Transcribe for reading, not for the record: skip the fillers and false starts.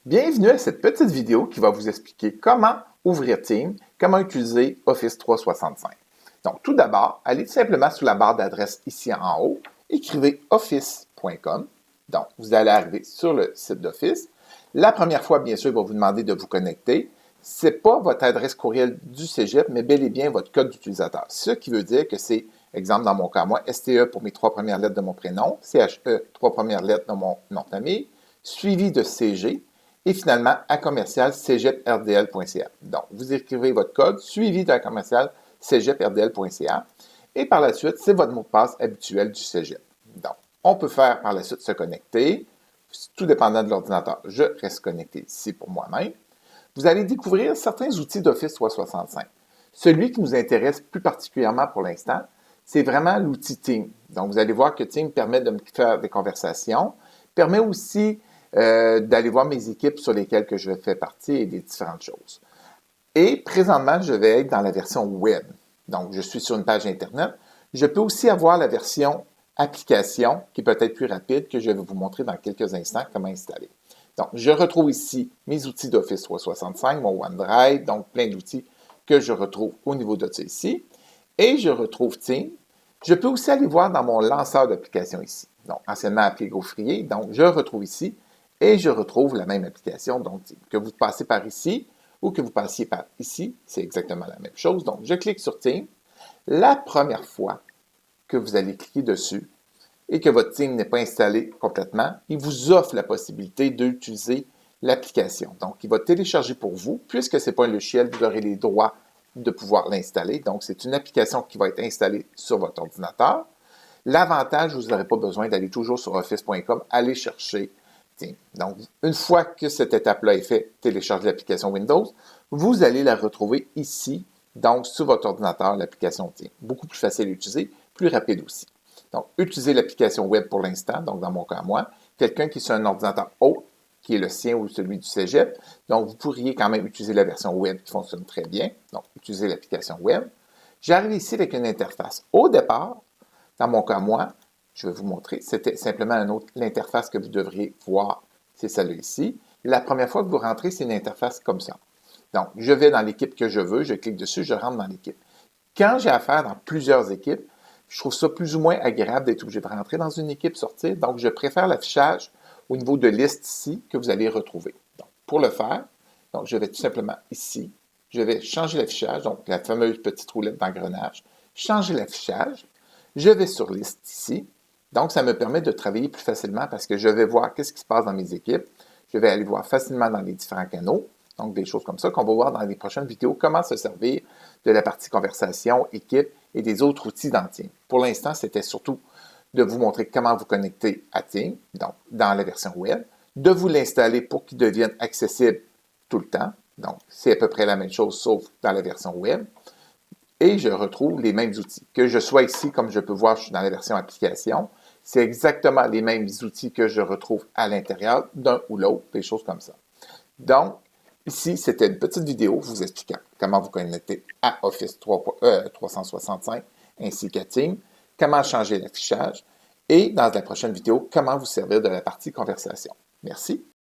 Bienvenue à cette petite vidéo qui va vous expliquer comment ouvrir Teams, comment utiliser Office 365. Donc, tout d'abord, allez simplement sur la barre d'adresse ici en haut, écrivez office.com. Donc, vous allez arriver sur le site d'Office. La première fois, bien sûr, il va vous demander de vous connecter. Ce n'est pas votre adresse courriel du Cégep, mais bel et bien votre code d'utilisateur. Ce qui veut dire que c'est, exemple dans mon cas, moi, STE pour mes 3 premières lettres de mon prénom, CHE, 3 premières lettres de mon nom de famille, suivi de CG, et finalement à commercial cégeprdl.ca. Donc, vous écrivez votre code suivi d'un commercial cégeprdl.ca et par la suite, c'est votre mot de passe habituel du cégep. Donc, on peut faire par la suite se connecter, tout dépendant de l'ordinateur. Je reste connecté ici pour moi-même. Vous allez découvrir certains outils d'Office 365. Celui qui nous intéresse plus particulièrement pour l'instant, c'est vraiment l'outil Teams. Donc, vous allez voir que Teams permet de me faire des conversations, permet aussi d'aller voir mes équipes sur lesquelles que je fais partie et des différentes choses. Et présentement, je vais être dans la version web. Donc, je suis sur une page Internet. Je peux aussi avoir la version application qui peut être plus rapide, que je vais vous montrer dans quelques instants comment installer. Donc, je retrouve ici mes outils d'Office 365, mon OneDrive, donc plein d'outils que je retrouve au niveau de ça ici. Et je retrouve Teams. Je peux aussi aller voir dans mon lanceur d'application ici. Donc, anciennement appelé Gaufrier. Donc, je retrouve ici et je retrouve la même application. Donc, que vous passez par ici ou que vous passiez par ici, c'est exactement la même chose. Donc, je clique sur Teams. La première fois que vous allez cliquer dessus et que votre Teams n'est pas installé complètement, il vous offre la possibilité d'utiliser l'application. Donc, il va télécharger pour vous. Puisque ce n'est pas un logiciel, vous aurez les droits de pouvoir l'installer. Donc, c'est une application qui va être installée sur votre ordinateur. L'avantage, vous n'aurez pas besoin d'aller toujours sur office.com, aller chercher Teams. Donc, une fois que cette étape-là est faite, télécharger l'application Windows, vous allez la retrouver ici, donc sur votre ordinateur, l'application Teams. Beaucoup plus facile à utiliser, plus rapide aussi. Donc, utilisez l'application web pour l'instant, donc dans mon cas moi, quelqu'un qui est sur un ordinateur autre, qui est le sien ou celui du Cégep, donc vous pourriez quand même utiliser la version web qui fonctionne très bien, donc utilisez l'application web. J'arrive ici avec une interface. Au départ, dans mon cas moi, je vais vous montrer, c'était simplement l'interface que vous devriez voir, c'est celle-là ici. La première fois que vous rentrez, c'est une interface comme ça. Donc, je vais dans l'équipe que je veux, je clique dessus, je rentre dans l'équipe. Quand j'ai affaire dans plusieurs équipes, je trouve ça plus ou moins agréable d'être obligé de rentrer dans une équipe, sortir. Donc, je préfère l'affichage au niveau de liste ici que vous allez retrouver. Donc, pour le faire, donc, je vais tout simplement ici, je vais changer l'affichage, donc la fameuse petite roulette d'engrenage, changer l'affichage. Je vais sur liste ici. Donc, ça me permet de travailler plus facilement parce que je vais voir qu'est-ce qui se passe dans mes équipes. Je vais aller voir facilement dans les différents canaux. Donc, des choses comme ça qu'on va voir dans les prochaines vidéos, comment se servir de la partie conversation, équipe et des autres outils dans Teams. Pour l'instant, c'était surtout de vous montrer comment vous connecter à Teams, donc dans la version web, de vous l'installer pour qu'il devienne accessible tout le temps. Donc, c'est à peu près la même chose, sauf dans la version web. Et je retrouve les mêmes outils. Que je sois ici, comme je peux voir, je suis dans la version application. C'est exactement les mêmes outils que je retrouve à l'intérieur d'un ou l'autre, des choses comme ça. Donc, ici, c'était une petite vidéo vous expliquant comment vous connecter à Office 365 ainsi qu'à Teams, comment changer l'affichage et dans la prochaine vidéo, comment vous servir de la partie conversation. Merci.